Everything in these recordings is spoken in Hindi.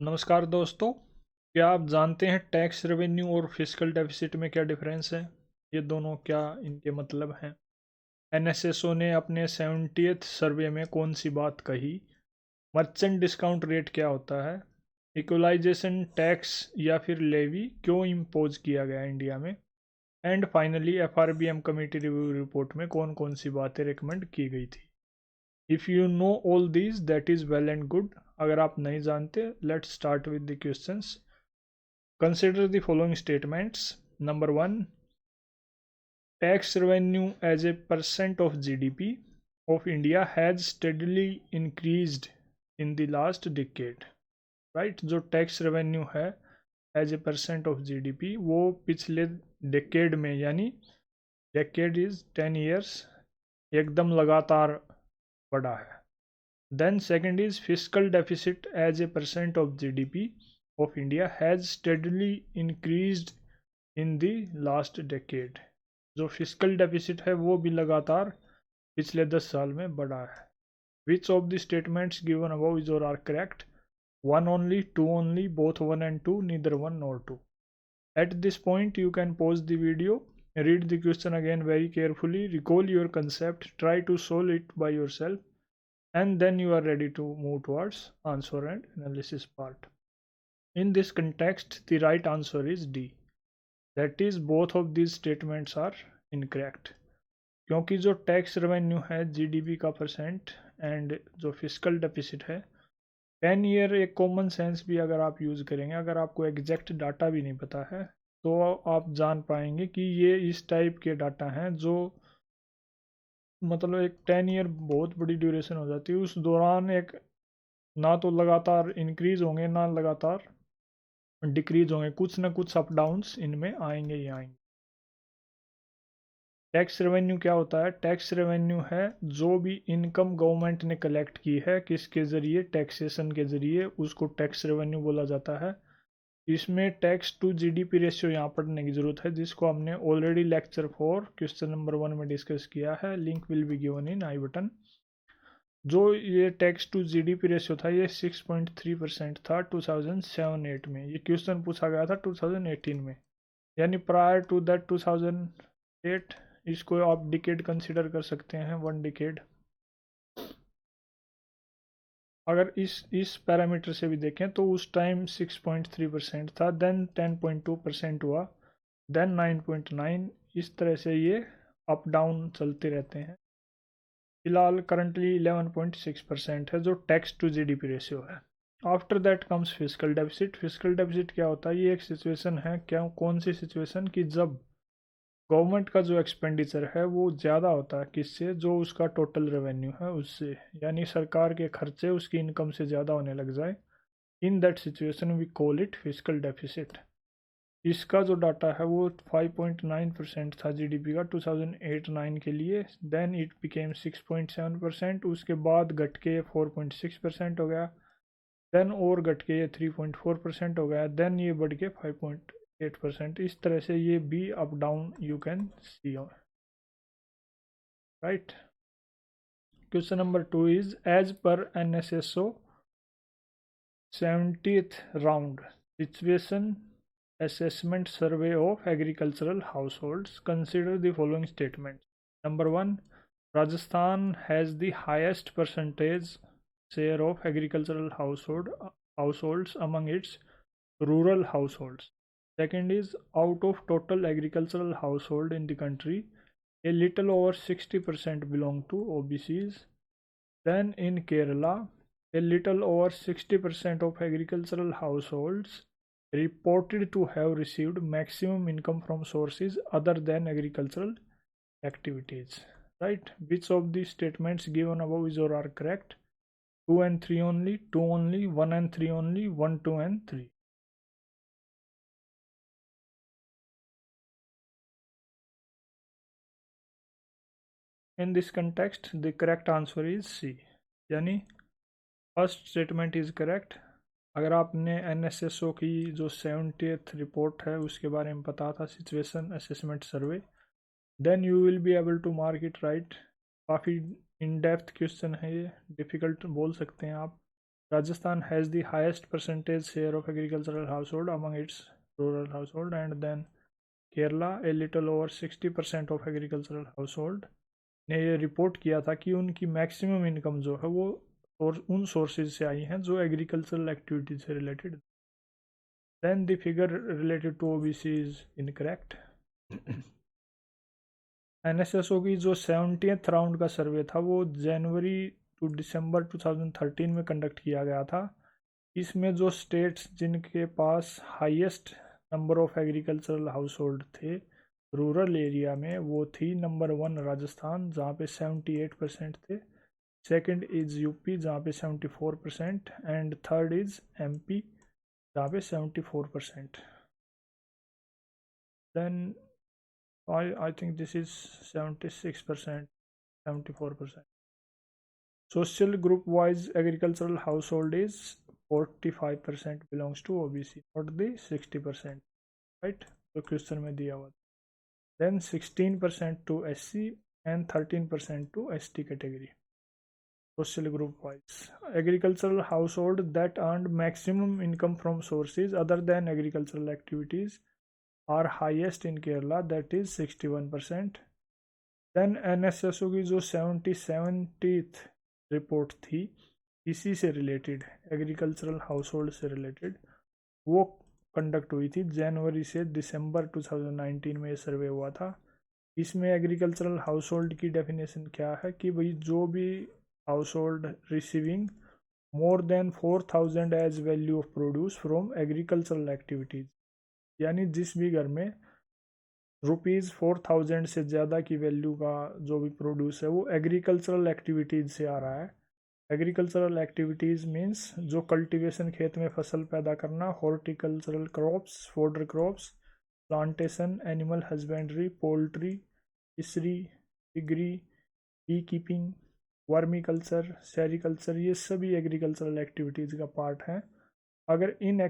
नमस्कार दोस्तों। क्या आप जानते हैं टैक्स रेवेन्यू और फिस्कल डेफिसिट में क्या डिफरेंस है? ये दोनों क्या इनके मतलब हैं? एनएसएसओ ने अपने 70th सर्वे में कौन सी बात कही? मर्चेंट डिस्काउंट रेट क्या होता है? इक्वलाइजेशन टैक्स या फिर लेवी क्यों इम्पोज किया गया इंडिया में? And finally FRBM committee review report में कौन कौन सी बातें रिकमेंड की गई थी? If you know all these that is well and good. अगर आप नहीं जानते, let's start with the questions. Consider the following statements. Number one, tax revenue as a percent of GDP of India has steadily increased in the last decade. Right? जो टैक्स रेवेन्यू है as a percent of GDP वो पिछले डेकेड में, यानी डेकेड इज 10 years, एकदम लगातार बढ़ा है. Then second is fiscal deficit as a percent of GDP of India has steadily increased in the last decade. जो फिजिकल डेफिसिट है वो भी लगातार पिछले 10 साल में बढ़ा है. Which of the statements given above is or are correct? One only, two only, both one and two, neither one nor two. At this point you can pause the video, read the question again very carefully, recall your concept, try to solve it by yourself, and then you are ready to move towards answer and analysis part. In this context, the right answer is D. That is, both of these statements are incorrect. क्योंकि जो टैक्स रेवेन्यू है जीडीपी का परसेंट एंड जो फिजिकल डेफिसिट है 10 ईयर, एक कॉमन सेंस भी अगर आप यूज़ करेंगे, अगर आपको एग्जैक्ट डाटा भी नहीं पता है तो आप जान पाएंगे कि ये इस टाइप के डाटा हैं जो मतलब एक 10 ईयर बहुत बड़ी ड्यूरेशन हो जाती है, उस दौरान एक ना तो लगातार इंक्रीज होंगे ना लगातार डिक्रीज होंगे, कुछ ना कुछ अप डाउन्स इनमें आएंगे ही आएंगे. टैक्स रेवेन्यू क्या होता है? टैक्स रेवेन्यू है जो भी इनकम गवर्नमेंट ने कलेक्ट की है, किसके ज़रिए? टैक्सेशन के ज़रिए, उसको टैक्स रेवेन्यू बोला जाता है. इसमें टैक्स टू जीडीपी रेशियो यहाँ पढ़ने की ज़रूरत है, जिसको हमने ऑलरेडी लेक्चर 4 क्वेश्चन नंबर 1 में डिस्कस किया है. Link will be given in I button. जो ये टैक्स टू जीडीपी रेशियो था ये 6.3% था 2007-8 में. ये क्वेश्चन पूछा गया था 2018 में, यानी प्रायर टू दैट 2008. इसको आप डिकेड कंसिडर कर सकते हैं, 1 डिकेड. अगर इस पैरामीटर से भी देखें तो उस टाइम 6.3% था, देन 10.2% हुआ, देन 9.9. इस तरह से ये अप डाउन चलते रहते हैं. फिलहाल करंटली 11.6% है जो टैक्स टू जीडीपी रेशियो है. After that comes physical deficit. Physical deficit क्या होता है? ये एक सिचुएशन है, क्या कौन सी सिचुएशन, कि जब गवर्नमेंट का जो एक्सपेंडिचर है वो ज़्यादा होता है किससे? जो उसका टोटल रेवेन्यू है उससे, यानी सरकार के खर्चे उसकी इनकम से ज़्यादा होने लग जाए. In that situation we call it fiscal deficit. इसका जो डाटा है वो 5.9% था जीडीपी का 2008-9 के लिए. Then it became 6.7%. उसके बाद घट के 4.6% हो गया. देन और घट के ये 3.4% हो गया. देन ये बढ़ के 5.8%. इस तरह से ये भी up down you can see. Right. Question number 2 is as per NSSO 70th round situation assessment survey of agricultural households, consider the following statements. Number 1, Rajasthan has the highest percentage share of agricultural households among its rural households. Second is, out of total agricultural household in the country, a little over 60% belong to OBCs. Then in Kerala, a little over 60% of agricultural households reported to have received maximum income from sources other than agricultural activities. Right? Which of the statements given above is or are correct? 2 and 3 only, 2 only, 1 and 3 only, 1, 2 and 3. In this context, the correct answer is C. यानी फर्स्ट स्टेटमेंट इज करेक्ट. अगर आपने एनएसएसओ की जो 70th रिपोर्ट है उसके बारे में पता था, situation assessment survey, then you will be able to mark it right. काफ़ी इन डेप्थ क्वेश्चन है ये, डिफ़िकल्ट बोल सकते हैं आप. Rajasthan has the highest percentage share of agricultural household among its rural household, and then Kerala a little over 60% of agricultural household ने ये रिपोर्ट किया था कि उनकी मैक्सिमम इनकम जो है वो और उन सोर्सेज से आई हैं जो एग्रीकल्चरल एक्टिविटी से related. Then the figure related to OBC is incorrect. NSSO की जो 70th राउंड का सर्वे था वो जनवरी टू दिसंबर 2013 में कंडक्ट किया गया था। इसमें जो स्टेट्स जिनके पास highest number of agricultural household थे रूरल एरिया में वो थी नंबर 1 राजस्थान जहाँ पे 78% थे, सेकंड इज यूपी जहाँ पे 74% एंड थर्ड इज एमपी जहाँ पे 74%। Then I think this is 76%, 74%. Social group wise agricultural household is 45% belongs to OBC, not the 60%, right? So question में दिया हुआ। Then 16% to SC and 13% to ST category. Social group wise agricultural household that earned maximum income from sources other than agricultural activities are highest in Kerala, that is 61%. Then NSSO की जो 70th रिपोर्ट थी इसी से रिलेटेड एग्रीकल्चरल हाउस होल्ड से रिलेटेड वो कंडक्ट हुई थी जनवरी से दिसंबर 2019 में ये सर्वे हुआ था। इसमें एग्रीकल्चरल हाउस होल्ड की डेफिनेशन क्या है कि भाई जो भी household receiving more than 4000 as value of produce from agricultural activities, यानी जिस भी घर में ₹4000 से ज़्यादा की वैल्यू का जो भी प्रोड्यूस है वो एग्रीकल्चरल एक्टिविटीज़ से आ रहा है। एग्रीकल्चरल एक्टिविटीज़ मीन्स जो कल्टीवेशन खेत में फसल पैदा करना, horticultural crops, fodder crops, plantation, animal husbandry, poultry, fishery, piggery, beekeeping, vermiculture, sericulture, ये सभी एग्रीकल्चरल एक्टिविटीज़ का पार्ट हैं। अगर इन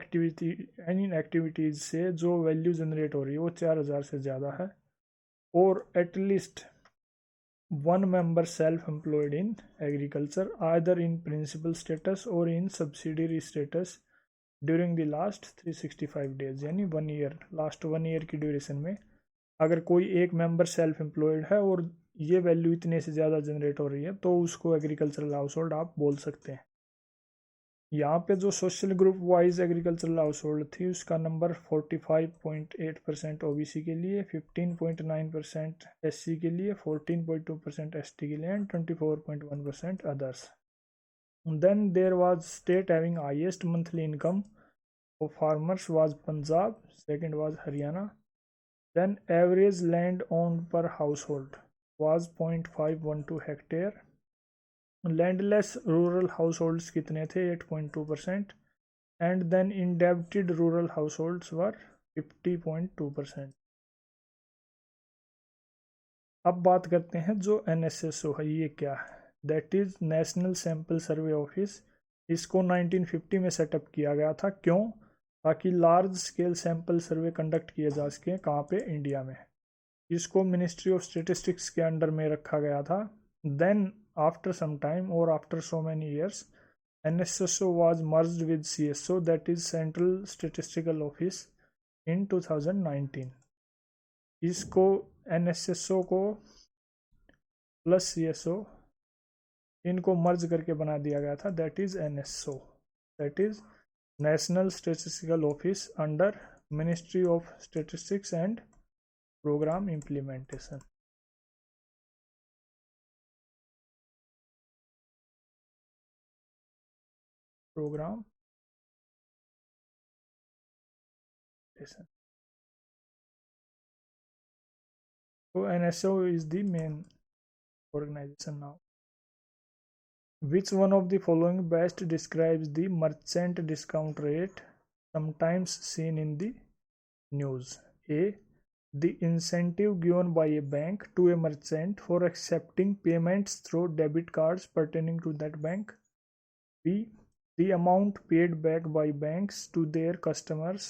एक्टिविटीज़ से जो वैल्यू जनरेट हो रही है वो 4000 से ज़्यादा है और at least one member self-employed in agriculture either in principal status or in subsidiary status during the last 365 days, यानी 1 ईयर, लास्ट 1 ईयर की ड्यूरेशन में अगर कोई एक मेंबर सेल्फ एम्प्लॉयड है और ये वैल्यू इतने से ज़्यादा जनरेट हो रही है तो उसको एग्रीकल्चरल हाउस होल्ड आप बोल सकते हैं। यहाँ पे जो social group wise agricultural house hold थी उसका नंबर 45.8% ओबीसी के लिए, 15.9% एससी के लिए, 14.2% एसटी के लिए and 24.1% others. Then there was state having highest monthly income of farmers was Punjab, second was Haryana. Then average land owned per household was 0.512 hectare. Landless rural households कितने थे 8.2% and then indebted rural households were 50.2%। अब बात करते हैं जो एनएसएसओ है ये क्या है, that is national sample survey office. इसको 1950 में सेटअप किया गया था, क्यों? ताकि large scale sample survey conduct किए जा सके, कहाँ पे? इंडिया में। इसको मिनिस्ट्री ऑफ स्टेटिस्टिक्स के अंडर में रखा गया था। Then after some time or after so many years NSSO was merged with CSO, that is Central Statistical Office, in 2019। इसको NSSO को प्लस CSO इनको मर्ज करके बना दिया गया था, that is NSO, that is national statistical office under ministry of statistics and programme implementation. program so NSO is the main organization now। which one of the following best describes the merchant discount rate sometimes seen in the news? A, the incentive given by a bank to a merchant for accepting payments through debit cards pertaining to that bank। B, the amount paid back by banks to their customers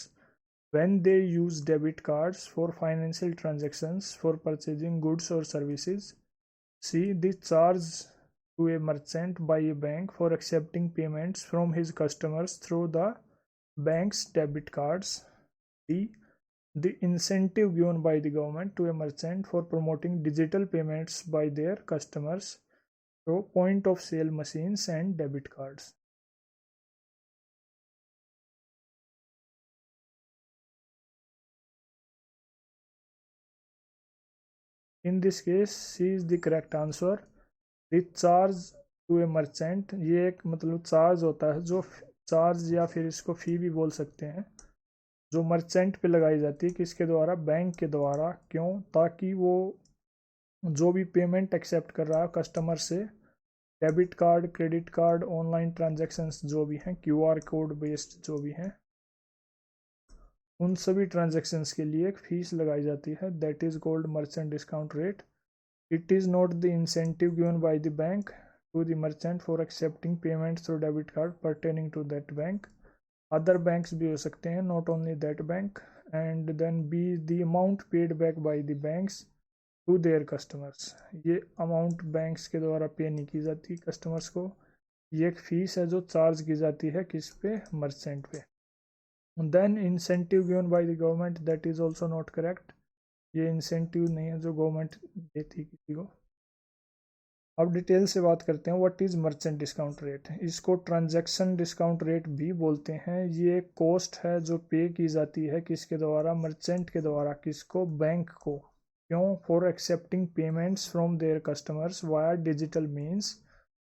when they use debit cards for financial transactions for purchasing goods or services। C, the charge to a merchant by a bank for accepting payments from his customers through the bank's debit cards. D. The incentive given by the government to a merchant for promoting digital payments by their customers through point of sale machines and debit cards. In this case, C is the correct answer. The charge to a merchant, ये एक मतलब चार्ज होता है, जो चार्ज या फिर इसको फी भी बोल सकते हैं, जो मर्चेंट पे लगाई जाती है किसके द्वारा, बैंक के द्वारा। क्यों? ताकि वो जो भी पेमेंट एक्सेप्ट कर रहा है कस्टमर से, debit card, credit card, online transactions जो भी हैं, क्यूआर कोड बेस्ड जो भी हैं, उन सभी ट्रांजैक्शंस के लिए एक फीस लगाई जाती है, that is called merchant discount rate. It is not the incentive given by the bank to the merchant for accepting payments through debit card pertaining to that bank. Other banks भी हो सकते हैं, not only that bank. And then B, the amount paid back by the banks to their customers. ये amount banks के द्वारा पे नहीं की जाती customers को, ये एक फीस है जो चार्ज की जाती है किस पे, मर्चेंट पे. Then incentive given by the government, that is also not correct. ये इंसेंटिव नहीं है जो गवर्नमेंट देती किसी को. अब डिटेल से बात करते हैं, what is merchant discount rate. इसको ट्रांजैक्शन डिस्काउंट रेट भी बोलते हैं. ये कॉस्ट है जो पे की जाती है किसके द्वारा, मर्चेंट के द्वारा. किसको, बैंक को. क्यों? For accepting payments from their customers via digital means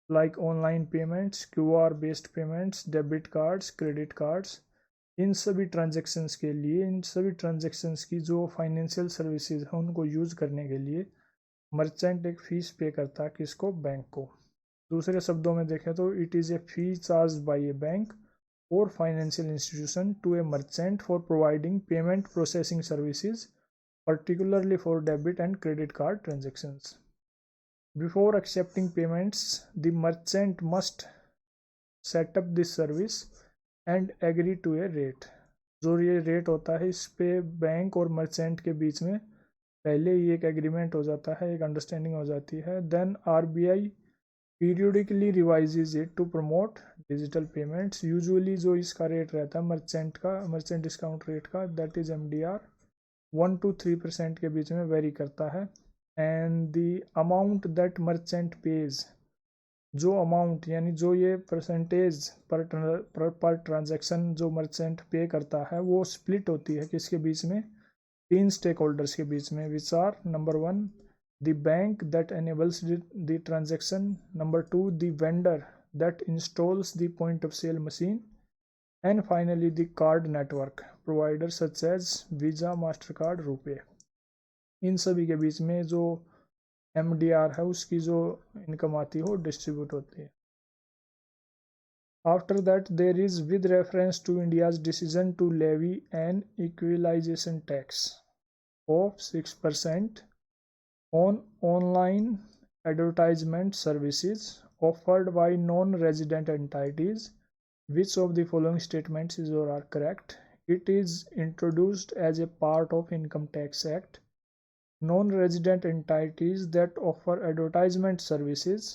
like online payments, QR based payments, debit cards, credit cards. इन सभी ट्रांजैक्शंस के लिए, इन सभी ट्रांजैक्शंस की जो फाइनेंशियल सर्विसेज हैं उनको यूज़ करने के लिए मर्चेंट एक फ़ीस पे करता है किसको, बैंक को. दूसरे शब्दों में देखें तो it is a fee charge by a bank और financial institution to a merchant for providing payment processing services particularly for debit and credit card transactions. Before accepting payments, the merchant must set up this service and agree to a rate. जो ये रेट होता है इस पे बैंक और मर्चेंट के बीच में पहले ही एक एग्रीमेंट हो जाता है, एक अंडरस्टैंडिंग हो जाती है. Then RBI periodically revises it to promote digital payments. Usually जो इसका रेट रहता है मर्चेंट का, मर्चेंट डिस्काउंट रेट का, दैट इज MDR 1 to 3% के बीच में वेरी करता है. And the amount that merchant page, जो अमाउंट यानी जो ये परसेंटेज पर ट्रांजैक्शन जो मर्चेंट पे करता है वो स्प्लिट होती है किसके बीच में, तीन स्टेक होल्डर्स के बीच में, which are number 1 the bank that enables the transaction, number 2 the vendor that installs the point of sale machine, and finally the card network provider such as Visa, Mastercard, RuPay. इन सभी के बीच में जो MDR है उसकी जो इनकम आती है वो डिस्ट्रीब्यूट होती है. After that, there is with reference to India's decision to levy an equalization tax of 6% on online advertisement services offered by non-resident entities. Which of the following statements is or are correct? It is introduced as a part of Income Tax Act. Non-resident entities that offer advertisement services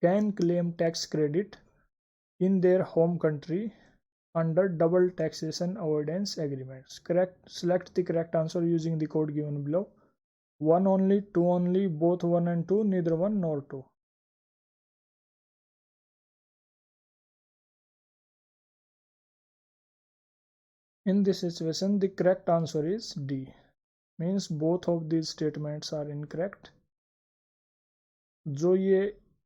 can claim tax credit in their home country under double taxation avoidance agreements. Correct. Select the correct answer using the code given below. 1 only, 2 only, both 1 and 2, neither 1 nor 2. In this situation, the correct answer is D. Means both of these statements are incorrect. जो ये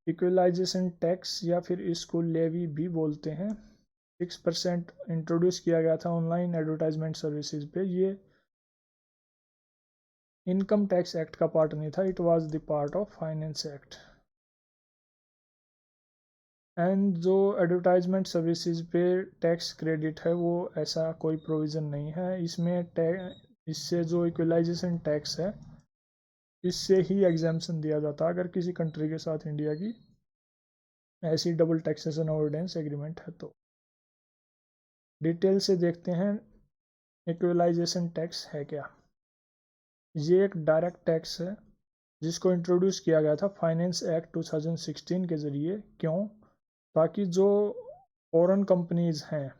इक्वलाइजेशन टैक्स या फिर इसको लेवी भी बोलते हैं, 6% इंट्रोड्यूस किया गया था ऑनलाइन एडवर्टाइजमेंट सर्विसेज पे, ये इनकम टैक्स एक्ट का पार्ट नहीं था, it was the part of finance act. And जो एडवर्टाइजमेंट सर्विसेज पे टैक्स क्रेडिट है वो ऐसा कोई प्रोविज़न नहीं है इसमें. इससे जो इक्वलाइजेशन टैक्स है इससे ही एग्जाम्पशन दिया जाता है अगर किसी कंट्री के साथ इंडिया की ऐसी डबल टैक्सेशन अवॉइडेंस एग्रीमेंट है तो. डिटेल से देखते हैं इक्वलाइजेशन टैक्स है क्या. ये एक डायरेक्ट टैक्स है जिसको इंट्रोड्यूस किया गया था फाइनेंस एक्ट 2016 के ज़रिए। क्यों? ताकि जो फॉरेन कंपनीज़ हैं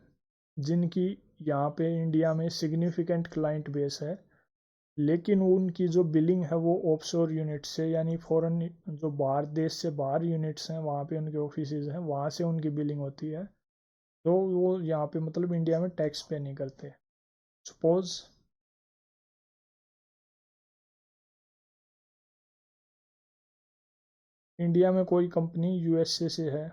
जिनकी यहाँ पे इंडिया में सिग्निफिकेंट क्लाइंट बेस है, लेकिन उनकी जो बिलिंग है वो ऑफशोर यूनिट से, यानी फॉरेन जो बाहर देश से बाहर यूनिट्स हैं वहाँ पे उनके ऑफिसेज हैं, वहाँ से उनकी बिलिंग होती है, तो वो यहाँ पे मतलब इंडिया में टैक्स पे नहीं करते। सपोज इंडिया में कोई कंपनी यूएसए से है,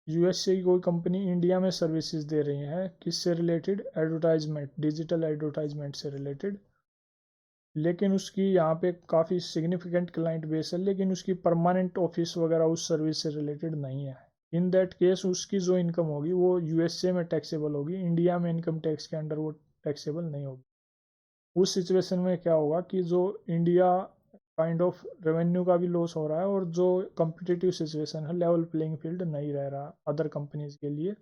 यूएसए की कोई कंपनी इंडिया में सर्विसेज दे रही है, किससे रिलेटेड? एडवर्टाइजमेंट, डिजिटल एडवर्टाइजमेंट से रिलेटेड। लेकिन उसकी यहाँ पे काफ़ी सिग्निफिकेंट क्लाइंट बेस है, लेकिन उसकी परमानेंट ऑफिस वगैरह उस सर्विस से रिलेटेड नहीं है। इन दैट केस उसकी जो इनकम होगी वो यूएसए में टैक्सेबल होगी, इंडिया में इनकम टैक्स के अंडर वो टैक्सेबल नहीं होगी। उस सिचुएशन में क्या होगा कि जो इंडिया काइंड ऑफ रेवेन्यू का भी लॉस हो रहा है, और जो कम्पिटिटिव सिचुएशन है, लेवल प्लेइंग फील्ड नहीं रह रहा अदर कंपनीज के लिए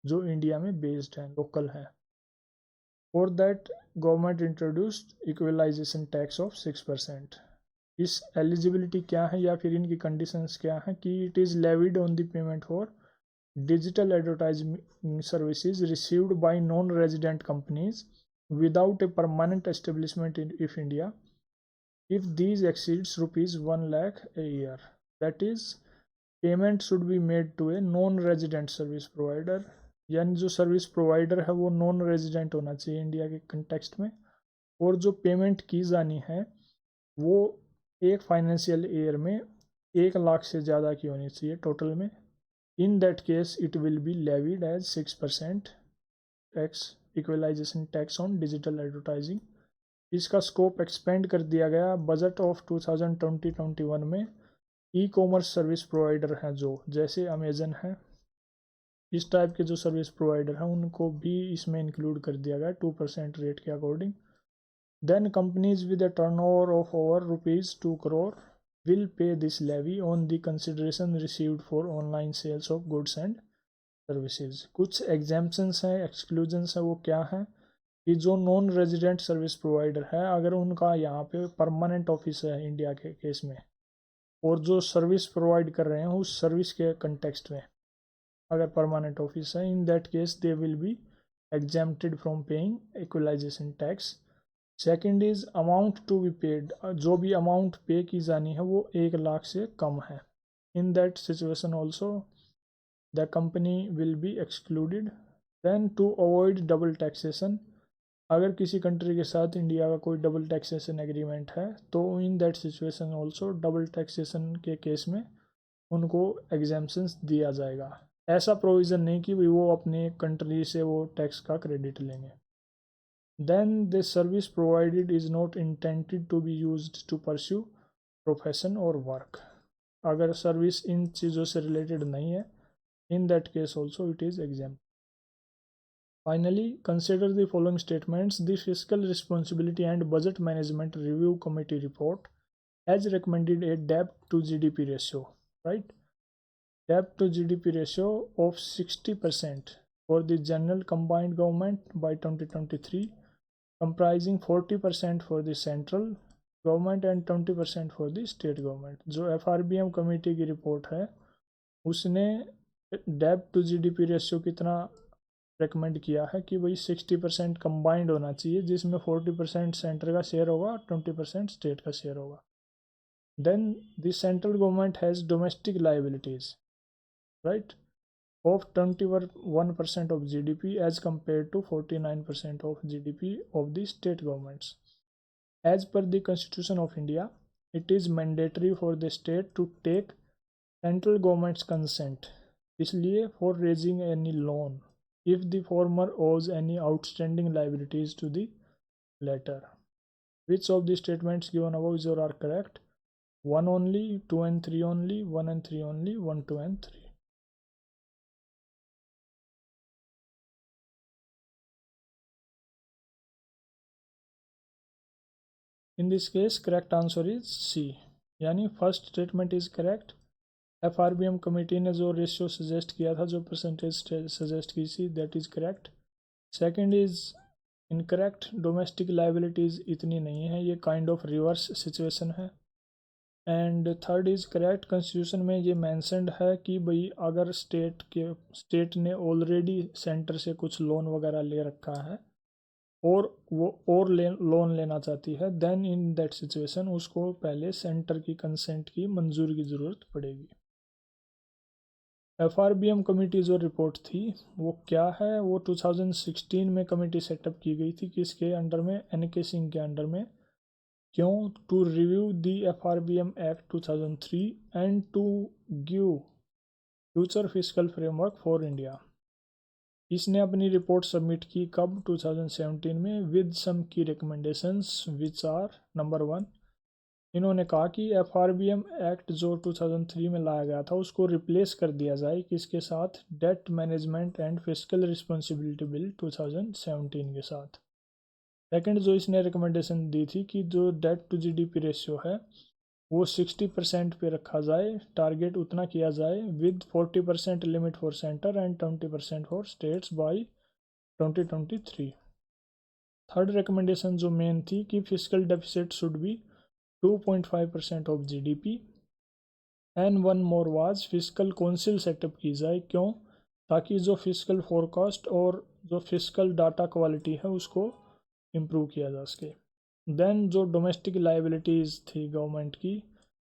जो इंडिया में बेस्ड हैं, लोकल हैं। For that government introduced equalisation tax of 6%। इस एलिजिबिलिटी क्या है या फिर इनकी कंडीशंस क्या है कि it is levied on the payment for digital advertising services received by non-resident companies without a permanent establishment in if India, if these exceeds rupees 1 lakh a year. That is, payment should be made to a non-resident service provider, यानी जो सर्विस प्रोवाइडर है वो नॉन रेजिडेंट होना चाहिए इंडिया के कंटेक्स्ट में, और जो पेमेंट की जानी है वो एक फाइनेंशियल ईयर में 1 लाख से ज़्यादा की होनी चाहिए टोटल में। In that case, it will be levied as 6% tax, equalization tax on digital advertising. इसका स्कोप एक्सपेंड कर दिया गया बजट ऑफ 2020-21 में। ई कॉमर्स सर्विस प्रोवाइडर हैं जो जैसे अमेजन है, इस टाइप के जो सर्विस प्रोवाइडर हैं उनको भी इसमें इंक्लूड कर दिया गया 2% रेट के according. Then companies with a turnover of over ₹2 crore will pay this levy on the consideration received for online sales of goods and services. कुछ एग्जाम्पन्स हैं, एक्सक्लूजन्स हैं, वो क्या हैं कि जो नॉन रेजिडेंट सर्विस प्रोवाइडर है अगर उनका यहाँ पे परमानेंट ऑफिस है इंडिया के केस में, और जो सर्विस प्रोवाइड कर रहे हैं उस सर्विस के कंटेक्स्ट में अगर परमानेंट ऑफिस है, in that case they will be exempted from paying equalisation tax. Second is amount to be paid, जो भी अमाउंट पे की जानी है वो 1 लाख से कम है। In that situation also the company will be excluded. Then to avoid double taxation, अगर किसी कंट्री के साथ इंडिया का कोई डबल टैक्सेशन एग्रीमेंट है तो इन that situation also double taxation के केस में उनको एग्जाम्पशंस दिया जाएगा। ऐसा प्रोविज़न नहीं कि वो अपने कंट्री से वो टैक्स का क्रेडिट लेंगे। Then the service provided is not intended to be used to pursue profession और वर्क। अगर सर्विस इन चीज़ों से रिलेटेड नहीं है, in that case also it is exempt. Finally, consider the following statements. The Fiscal Responsibility and Budget Management Review Committee report has recommended a debt to GDP ratio, right? Debt to GDP ratio of 60% for the general combined government by 2023, comprising 40% for the central government and 20% for the state government. जो FRBM कमेटी की रिपोर्ट है उसने डेब्ट टू जीडीपी रेशियो कितना रेकमेंड किया है कि भाई 60% कंबाइंड होना चाहिए, जिसमें 40% सेंटर का शेयर होगा, 20% स्टेट का शेयर होगा। Then the central government has domestic liabilities, right, of 21% of GDP as compared to 49% of GDP of the state governments. As per the Constitution of India, it is mandatory for the state to take central government's consent, इसलिए for raising any loan if the former owes any outstanding liabilities to the latter. Which of the statements given above is or are correct? 1 only, 2 and 3 only, 1 and 3 only, 1, 2 and 3. In this case, correct answer is C. यानी first statement is correct. FRBM committee ने जो रेशियो सजेस्ट किया था, जो परसेंटेज सजेस्ट की थी, that is correct. Second is incorrect, domestic liabilities इतनी नहीं है, ये काइंड ऑफ रिवर्स सिचुएशन है। And third is correct, constitution में ये मैंशनड है कि भाई अगर स्टेट ने ऑलरेडी सेंटर से कुछ लोन वगैरह ले रखा है और वो और लोन लेना चाहती है, देन इन दैट सिचुएशन उसको पहले सेंटर की कंसेंट की मंजूरी की ज़रूरत पड़ेगी। FRBM कमेटी जो रिपोर्ट थी वो क्या है, वो 2016 में कमेटी सेटअप की गई थी, किसके अंडर में, NK सिंह के अंडर में। क्यों, to review the FRBM act 2003 and to give future fiscal framework for India. इसने अपनी रिपोर्ट सबमिट की कब, 2017 में, विद सम की रिकमेंडेशंस विच आर, नंबर 1, इन्होंने कहा कि FRBM एक्ट जो 2003 में लाया गया था उसको रिप्लेस कर दिया जाए किसके साथ, debt management and physical responsibility bill 2017 के साथ। सेकंड जो इसने रिकमेंडेशन दी थी कि जो डेट टू GDP रेशियो है वो 60% पे रखा जाए, टारगेट उतना किया जाए, with 40% limit for centre and 20% for states by 2023। Third recommendation जो मेन थी कि fiscal deficit should be 2.5% of GDP। And one more was fiscal council setup की जाए, क्यों, ताकि जो फिजिकल फोरकास्ट और जो फिजिकल डाटा क्वालिटी है उसको इम्प्रूव किया जा सके। देन जो डोमेस्टिक लाइबिलिटीज़ थी गवर्नमेंट की,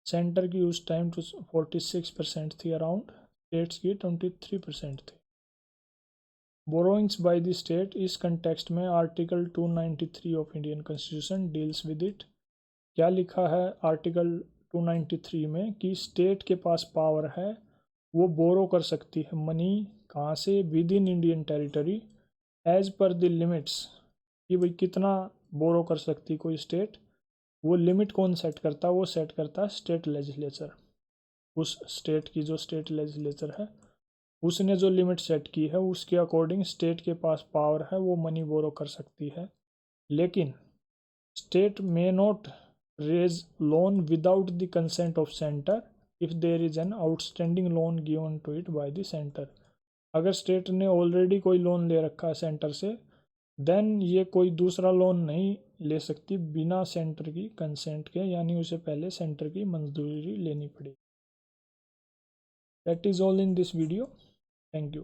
सेंटर की उस टाइम 46% थी अराउंड, स्टेट्स की 23% थी। बोरोइंग्स बाय द स्टेट, इस कंटेक्स्ट में article 293 of Indian constitution deals with it. क्या लिखा है आर्टिकल 293 में कि स्टेट के पास पावर है, वो बोरो कर सकती है मनी, कहाँ से, within Indian territory, as per the limits, कि भाई कितना बोरो कर सकती कोई स्टेट, वो लिमिट कौन सेट करता है, वो सेट करता है स्टेट लेजिस्लेचर। उस स्टेट की जो स्टेट लेजिस्लेचर है उसने जो लिमिट सेट की है उसके अकॉर्डिंग स्टेट के पास पावर है, वो मनी बोरो कर सकती है। लेकिन state may not raise loan without the consent of centre if there is an outstanding loan given to it by the centre. अगर स्टेट ने ऑलरेडी कोई लोन ले रखा है सेंटर से, देन ये कोई दूसरा लोन नहीं ले सकती बिना सेंटर की कंसेंट के, यानी उसे पहले सेंटर की मंजूरी लेनी पड़ेगी। That is all in this video. Thank you.